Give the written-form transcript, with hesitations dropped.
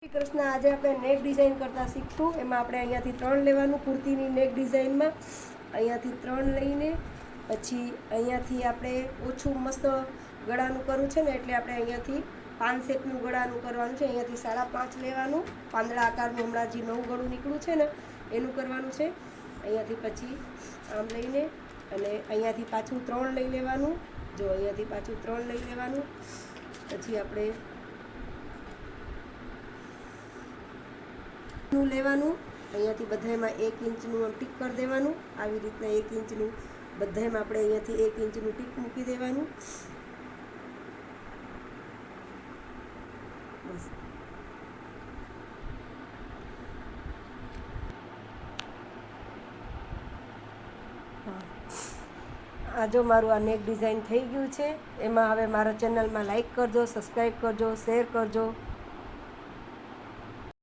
શ્રી કૃષ્ણ। આજે આપણે નેક ડિઝાઇન કરતા શીખશું। એમાં આપણે અહીંયાથી 3 લેવાનું કુર્તીની નેક ડિઝાઇનમાં। અહીંયાથી 3 લઈને પછી અહીંયાથી આપણે ઓછું મસ્ત ગળાનું કરવું છે ને, એટલે આપણે અહીંયાથી 5 શેપનું ગળાનું કરવાનું છે। અહીંયાથી 5.5 લેવાનું, પાંદડા આકારનું હમણાં જે નવું ગળું નીકળ્યું છે ને એનું કરવાનું છે। અહીંયાથી પછી આમ લઈને અને અહીંયાથી પાછું 3 લઈ લેવાનું। જો અહીંયાથી પાછું 3 લઈ લેવાનું। પછી આપણે લેવાનું, અહીંયાથી બધામાં 1 ઇંચનું આમ ટીક કરી દેવાનું। આવી રીતના 1 ઇંચનું બધામાં આપણે અહીંયાથી 1 ઇંચનું ટીક મૂકી દેવાનું। બસ આ જો મારું આ નેક ડિઝાઇન થઈ ગયું છે। એમાં હવે મારા ચેનલમાં લાઈક કરજો, સબસ્ક્રાઈબ કરજો, શેર કરજો।